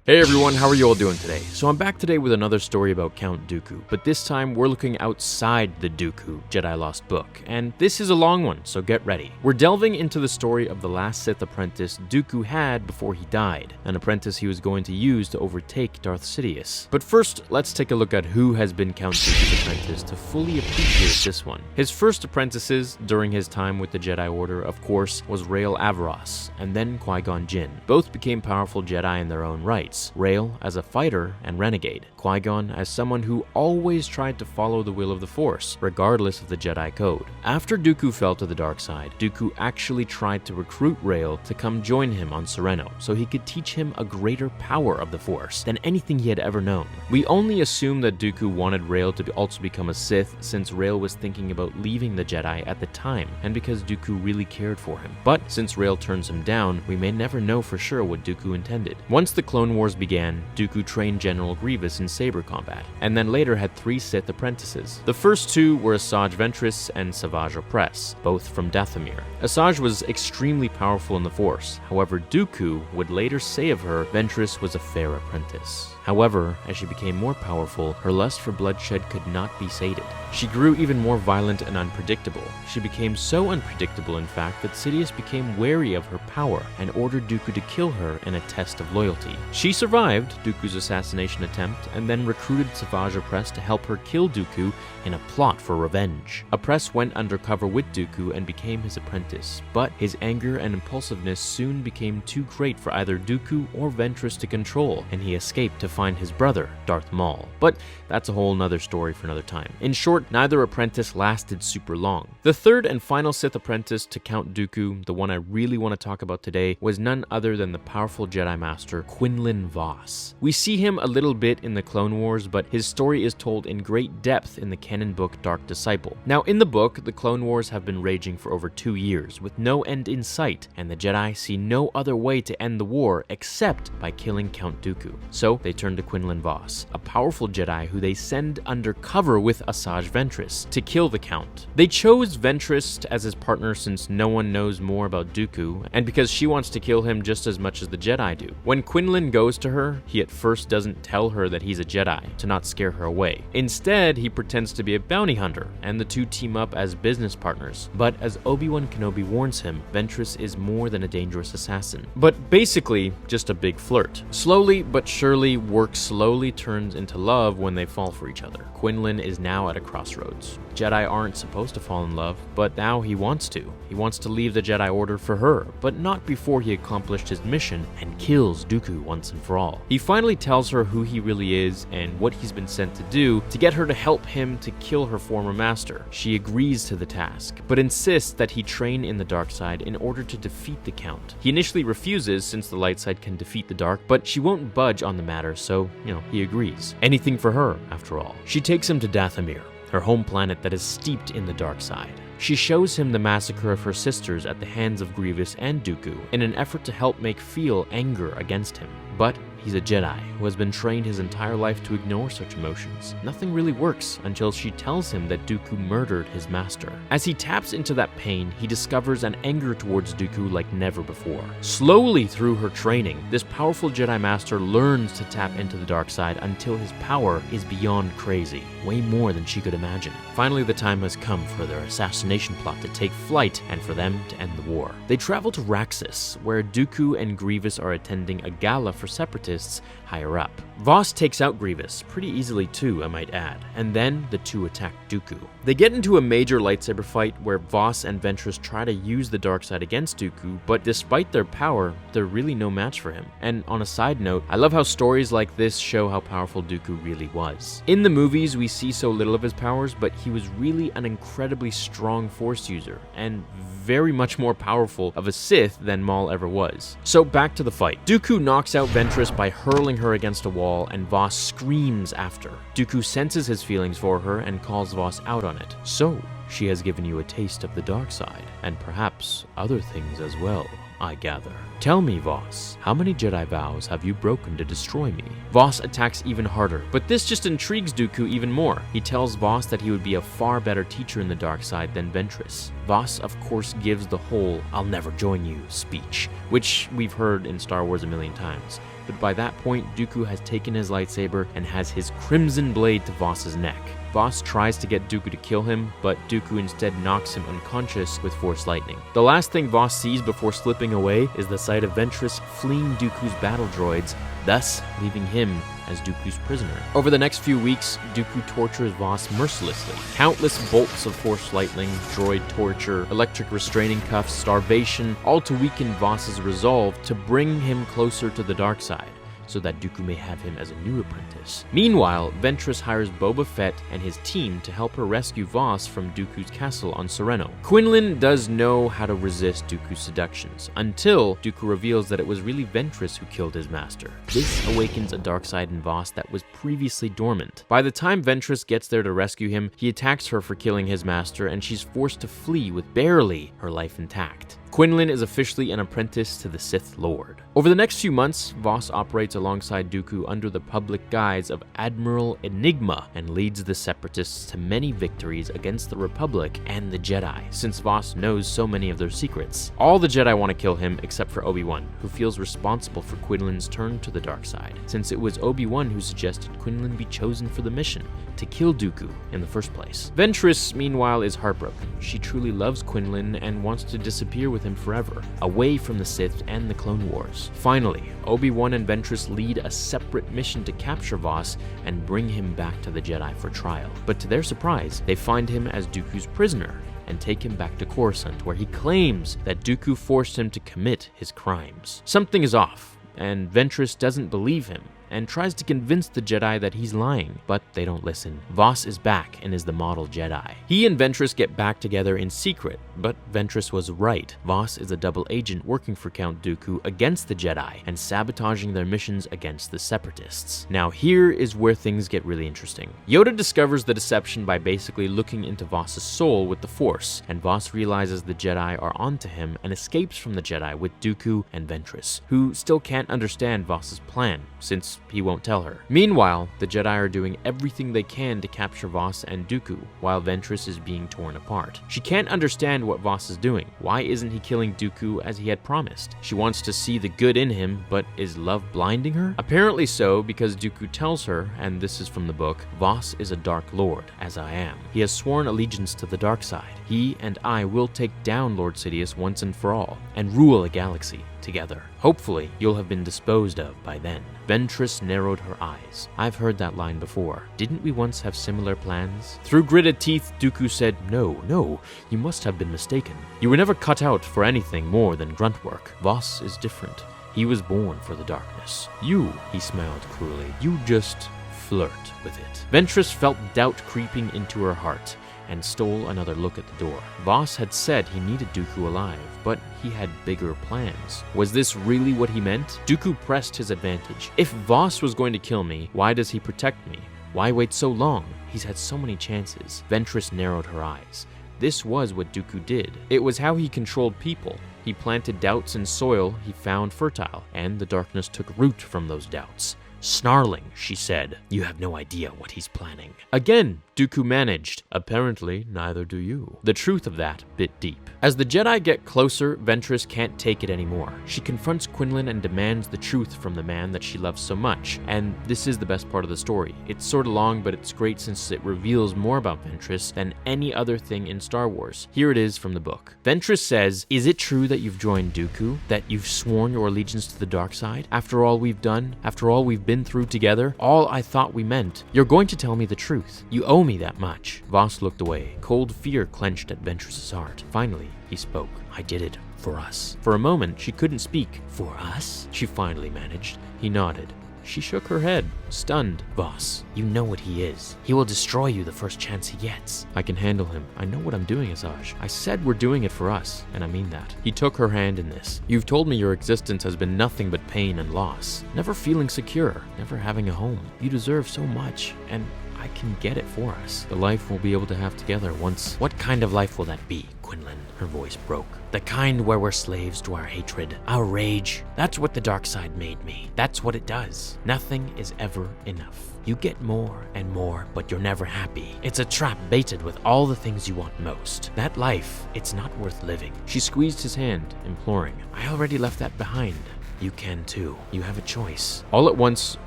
Hey everyone, how are you all doing today? So I'm back today with another story about Count Dooku, but this time we're looking outside the Dooku Jedi Lost book, and this is a long one, so get ready. We're delving into the story of the last Sith apprentice Dooku had before he died, an apprentice he was going to use to overtake Darth Sidious. But first, let's take a look at who has been Count Dooku's apprentice to fully appreciate this one. His first apprentices during his time with the Jedi Order, of course, was Rael Averross, and then Qui-Gon Jinn. Both became powerful Jedi in their own right. Rael as a fighter and renegade, Qui-Gon as someone who always tried to follow the will of the Force, regardless of the Jedi Code. After Dooku fell to the dark side, Dooku actually tried to recruit Rael to come join him on Serenno, so he could teach him a greater power of the Force than anything he had ever known. We only assume that Dooku wanted Rael to also become a Sith since Rael was thinking about leaving the Jedi at the time, and because Dooku really cared for him. But since Rael turns him down, we may never know for sure what Dooku intended. Once the Clone Wars began, Dooku trained General Grievous in saber combat, and then later had 3 Sith apprentices. The first 2 were Asajj Ventress and Savage Opress, both from Dathomir. Asajj was extremely powerful in the Force, however Dooku would later say of her, Ventress was a fair apprentice. However, as she became more powerful, her lust for bloodshed could not be sated. She grew even more violent and unpredictable. She became so unpredictable, in fact, that Sidious became wary of her power and ordered Dooku to kill her in a test of loyalty. She survived Dooku's assassination attempt and then recruited Savage Opress to help her kill Dooku in a plot for revenge. Opress went undercover with Dooku and became his apprentice, but his anger and impulsiveness soon became too great for either Dooku or Ventress to control, and he escaped to find his brother, Darth Maul. But that's a whole nother story for another time. In short, neither apprentice lasted super long. The third and final Sith apprentice to Count Dooku, the one I really want to talk about today, was none other than the powerful Jedi Master Quinlan Vos. We see him a little bit in the Clone Wars, but his story is told in great depth in the canon book Dark Disciple. Now, in the book, the Clone Wars have been raging for over 2 years, with no end in sight, and the Jedi see no other way to end the war except by killing Count Dooku. So they turn to Quinlan Vos, a powerful Jedi who they send undercover with Asajj Ventress to kill the Count. They chose Ventress as his partner since no one knows more about Dooku, and because she wants to kill him just as much as the Jedi do. When Quinlan goes to her, he at first doesn't tell her that he's a Jedi, to not scare her away. Instead, he pretends to be a bounty hunter, and the two team up as business partners. But as Obi-Wan Kenobi warns him, Ventress is more than a dangerous assassin, but basically just a big flirt. Slowly but surely, work slowly turns into love when they fall for each other. Quinlan is now at a crossroads. Jedi aren't supposed to fall in love, but now he wants to. He wants to leave the Jedi Order for her, but not before he accomplished his mission and kills Dooku once and for all. He finally tells her who he really is and what he's been sent to do to get her to help him to kill her former master. She agrees to the task, but insists that he train in the dark side in order to defeat the Count. He initially refuses since the light side can defeat the dark, but she won't budge on the matter, so, he agrees. Anything for her, after all. She takes him to Dathomir, her home planet that is steeped in the dark side. She shows him the massacre of her sisters at the hands of Grievous and Dooku in an effort to help make feel anger against him. But he's a Jedi who has been trained his entire life to ignore such emotions. Nothing really works until she tells him that Dooku murdered his master. As he taps into that pain, he discovers an anger towards Dooku like never before. Slowly through her training, this powerful Jedi Master learns to tap into the dark side until his power is beyond crazy, way more than she could imagine. Finally, the time has come for their assassination plot to take flight and for them to end the war. They travel to Raxus, where Dooku and Grievous are attending a gala for separatists higher up. Vos takes out Grievous, pretty easily too, I might add, and then the two attack Dooku. They get into a major lightsaber fight where Vos and Ventress try to use the dark side against Dooku, but despite their power, they're really no match for him. And on a side note, I love how stories like this show how powerful Dooku really was. In the movies, we see so little of his powers, but he was really an incredibly strong Force user, and very much more powerful of a Sith than Maul ever was. So back to the fight. Dooku knocks out Ventress by hurling her against a wall, and Vos screams after. Dooku senses his feelings for her and calls Vos out on it. So, she has given you a taste of the dark side, and perhaps other things as well, I gather. Tell me, Vos, how many Jedi vows have you broken to destroy me? Vos attacks even harder, but this just intrigues Dooku even more. He tells Vos that he would be a far better teacher in the dark side than Ventress. Vos, of course, gives the whole "I'll never join you" speech, which we've heard in Star Wars a million times. but by that point, Dooku has taken his lightsaber and has his crimson blade to Voss's neck. Voss tries to get Dooku to kill him, but Dooku instead knocks him unconscious with Force lightning. The last thing Voss sees before slipping away is the sight of Ventress fleeing Dooku's battle droids, thus leaving him as Dooku's prisoner. Over the next few weeks, Dooku tortures Voss mercilessly. Countless bolts of Force lightning, droid torture, electric restraining cuffs, starvation, all to weaken Voss's resolve to bring him closer to the dark side, so that Dooku may have him as a new apprentice. Meanwhile, Ventress hires Boba Fett and his team to help her rescue Voss from Dooku's castle on Sereno. Quinlan does know how to resist Dooku's seductions, until Dooku reveals that it was really Ventress who killed his master. This awakens a dark side in Voss that was previously dormant. By the time Ventress gets there to rescue him, he attacks her for killing his master, and she's forced to flee with barely her life intact. Quinlan is officially an apprentice to the Sith Lord. Over the next few months, Voss operates alongside Dooku under the public guise of Admiral Enigma and leads the Separatists to many victories against the Republic and the Jedi, since Voss knows so many of their secrets. All the Jedi want to kill him except for Obi-Wan, who feels responsible for Quinlan's turn to the dark side, since it was Obi-Wan who suggested Quinlan be chosen for the mission, to kill Dooku in the first place. Ventress, meanwhile, is heartbroken. She truly loves Quinlan and wants to disappear with him forever, away from the Sith and the Clone Wars. Finally, Obi-Wan and Ventress lead a separate mission to capture Voss and bring him back to the Jedi for trial. But to their surprise, they find him as Dooku's prisoner and take him back to Coruscant, where he claims that Dooku forced him to commit his crimes. Something is off, and Ventress doesn't believe him and tries to convince the Jedi that he's lying, but they don't listen. Voss is back and is the model Jedi. He and Ventress get back together in secret, but Ventress was right. Voss is a double agent working for Count Dooku against the Jedi and sabotaging their missions against the Separatists. Now here is where things get really interesting. Yoda discovers the deception by basically looking into Voss's soul with the Force, and Voss realizes the Jedi are onto him and escapes from the Jedi with Dooku and Ventress, who still can't understand Voss's plan, since he won't tell her. Meanwhile, the Jedi are doing everything they can to capture Voss and Dooku, while Ventress is being torn apart. She can't understand what Voss is doing. Why isn't he killing Dooku as he had promised? She wants to see the good in him, but is love blinding her? Apparently so, because Dooku tells her, and this is from the book, Voss is a Dark Lord, as I am. He has sworn allegiance to the dark side. He and I will take down Lord Sidious once and for all, and rule a galaxy together. Hopefully, you'll have been disposed of by then. Ventress narrowed her eyes. I've heard that line before. Didn't we once have similar plans? Through gritted teeth, Dooku said, No, you must have been mistaken. You were never cut out for anything more than grunt work. Voss is different. He was born for the darkness. You, he smiled cruelly, you just flirt with it. Ventress felt doubt creeping into her heart and stole another look at the door. Voss had said he needed Dooku alive, but he had bigger plans. Was this really what he meant? Dooku pressed his advantage. If Voss was going to kill me, why does he protect me? Why wait so long? He's had so many chances. Ventress narrowed her eyes. This was what Dooku did. It was how he controlled people. He planted doubts in soil he found fertile, and the darkness took root from those doubts. Snarling, she said, You have no idea what he's planning. Again, Dooku managed. Apparently, neither do you. The truth of that bit deep. As the Jedi get closer, Ventress can't take it anymore. She confronts Quinlan and demands the truth from the man that she loves so much. And this is the best part of the story. It's sort of long, but it's great since it reveals more about Ventress than any other thing in Star Wars. Here it is from the book. Ventress says, Is it true that you've joined Dooku? That you've sworn your allegiance to the dark side? After all we've done? After all we've been through together? All I thought we meant? You're going to tell me the truth. You owe me that much. Voss looked away. Cold fear clenched at Ventress's heart. Finally, he spoke. I did it. For us. For a moment, she couldn't speak. For us? She finally managed. He nodded. She shook her head, stunned. Voss, you know what he is. He will destroy you the first chance he gets. I can handle him. I know what I'm doing, Asajj. I said we're doing it for us, and I mean that. He took her hand in this. You've told me your existence has been nothing but pain and loss. Never feeling secure, never having a home. You deserve so much, and I can get it for us. The life we'll be able to have together once. What kind of life will that be, Quinlan? Her voice broke. The kind where we're slaves to our hatred, our rage. That's what the dark side made me. That's what it does. Nothing is ever enough. You get more and more, but you're never happy. It's a trap baited with all the things you want most. That life, it's not worth living. She squeezed his hand, imploring. I already left that behind. You can too. You have a choice. All at once,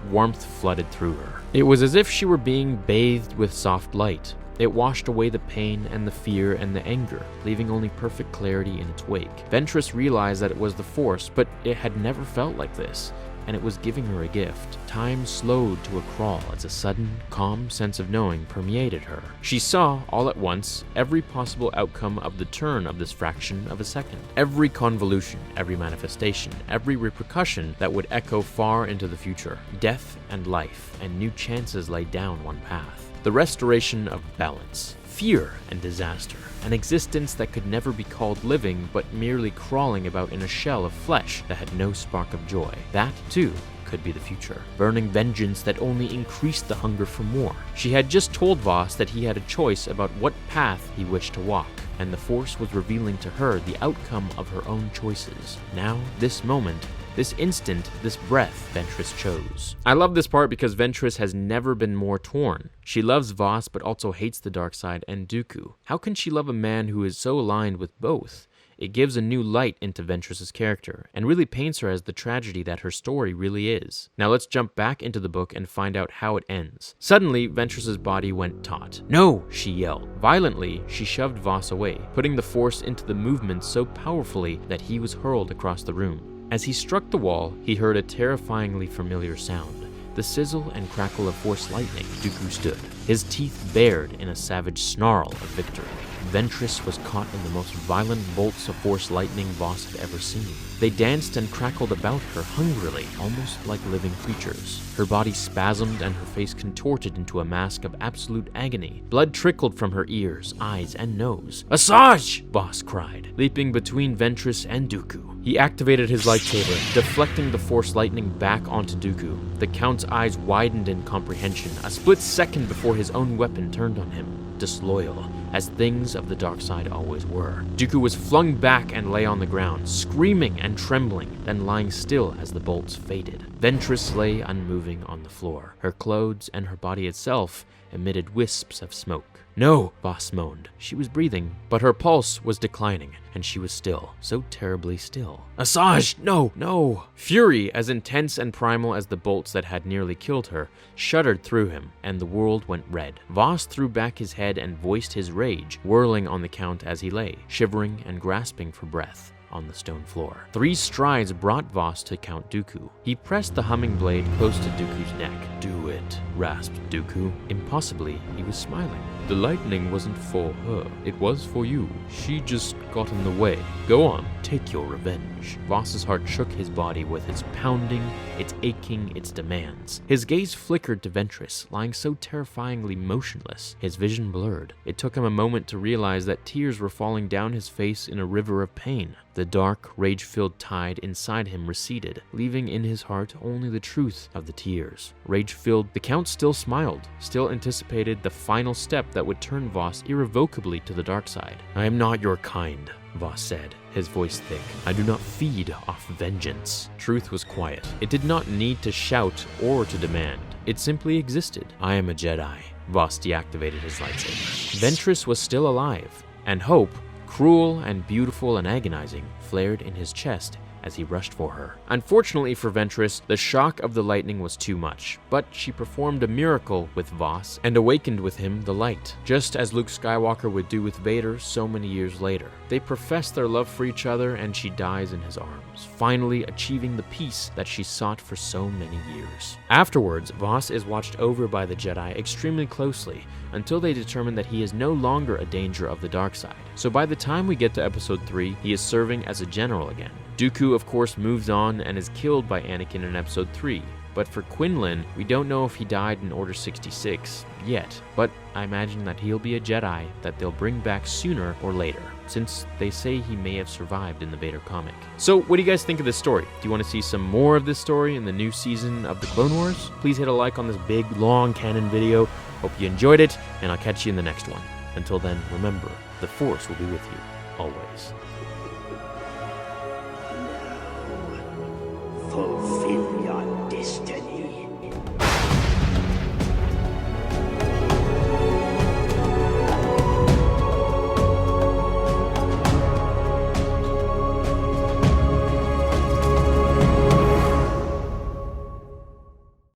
warmth flooded through her. It was as if she were being bathed with soft light. It washed away the pain and the fear and the anger, leaving only perfect clarity in its wake. Ventress realized that it was the Force, but it had never felt like this, and it was giving her a gift. Time slowed to a crawl as a sudden, calm sense of knowing permeated her. She saw, all at once, every possible outcome of the turn of this fraction of a second. Every convolution, every manifestation, every repercussion that would echo far into the future. Death and life, and new chances lay down one path. The restoration of balance, fear and disaster, an existence that could never be called living but merely crawling about in a shell of flesh that had no spark of joy. That, too, could be the future. Burning vengeance that only increased the hunger for more. She had just told Voss that he had a choice about what path he wished to walk, and the Force was revealing to her the outcome of her own choices. Now, this moment, this instant, this breath, Ventress chose. I love this part because Ventress has never been more torn. She loves Voss but also hates the dark side and Dooku. How can she love a man who is so aligned with both? It gives a new light into Ventress's character, and really paints her as the tragedy that her story really is. Now let's jump back into the book and find out how it ends. Suddenly, Ventress's body went taut. "No!" she yelled. Violently, she shoved Voss away, putting the Force into the movement so powerfully that he was hurled across the room. As he struck the wall, he heard a terrifyingly familiar sound. The sizzle and crackle of Force lightning. Dooku stood, his teeth bared in a savage snarl of victory. Ventress was caught in the most violent bolts of Force lightning Voss had ever seen. They danced and crackled about her hungrily, almost like living creatures. Her body spasmed and her face contorted into a mask of absolute agony. Blood trickled from her ears, eyes, and nose. "Asajj!" Voss cried, leaping between Ventress and Dooku. He activated his lightsaber, deflecting the Force lightning back onto Dooku. The Count's eyes widened in comprehension, a split second before his own weapon turned on him. Disloyal, as things of the dark side always were. Dooku was flung back and lay on the ground, screaming and trembling, then lying still as the bolts faded. Ventress lay unmoving on the floor. Her clothes and her body itself emitted wisps of smoke. "No!" Voss moaned. She was breathing, but her pulse was declining, and she was still, so terribly still. "Asajj, no, no!" Fury, as intense and primal as the bolts that had nearly killed her, shuddered through him, and the world went red. Voss threw back his head and voiced his rage, whirling on the Count as he lay, shivering and grasping for breath on the stone floor. 3 strides brought Voss to Count Dooku. He pressed the humming blade close to Dooku's neck. "Do it," rasped Dooku. Impossibly, he was smiling. "The lightning wasn't for her. It was for you. She just got in the way. Go on, take your revenge." Voss's heart shook his body with its pounding, its aching, its demands. His gaze flickered to Ventress, lying so terrifyingly motionless, his vision blurred. It took him a moment to realize that tears were falling down his face in a river of pain. The dark, rage-filled tide inside him receded, leaving in his heart only the truth of the tears. Rage-filled, the Count still smiled, still anticipated the final step that would turn Voss irrevocably to the dark side. "I am not your kind," Voss said, his voice thick. "I do not feed off vengeance." Truth was quiet. It did not need to shout or to demand. It simply existed. "I am a Jedi." Voss deactivated his lightsaber. Ventress was still alive, and hope, cruel and beautiful and agonizing, flared in his chest as he rushed for her. Unfortunately for Ventress, the shock of the lightning was too much, but she performed a miracle with Voss and awakened with him the light, just as Luke Skywalker would do with Vader so many years later. They profess their love for each other and she dies in his arms, finally achieving the peace that she sought for so many years. Afterwards, Voss is watched over by the Jedi extremely closely until they determine that he is no longer a danger of the dark side. So by the time we get to episode 3, he is serving as a general again. Dooku, of course, moves on and is killed by Anakin in episode 3. But for Quinlan, we don't know if he died in Order 66 yet, but I imagine that he'll be a Jedi that they'll bring back sooner or later, since they say he may have survived in the Vader comic. So what do you guys think of this story? Do you want to see some more of this story in the new season of the Clone Wars? Please hit a like on this big, long canon video. Hope you enjoyed it, and I'll catch you in the next one. Until then, remember, the Force will be with you, always. Fulfill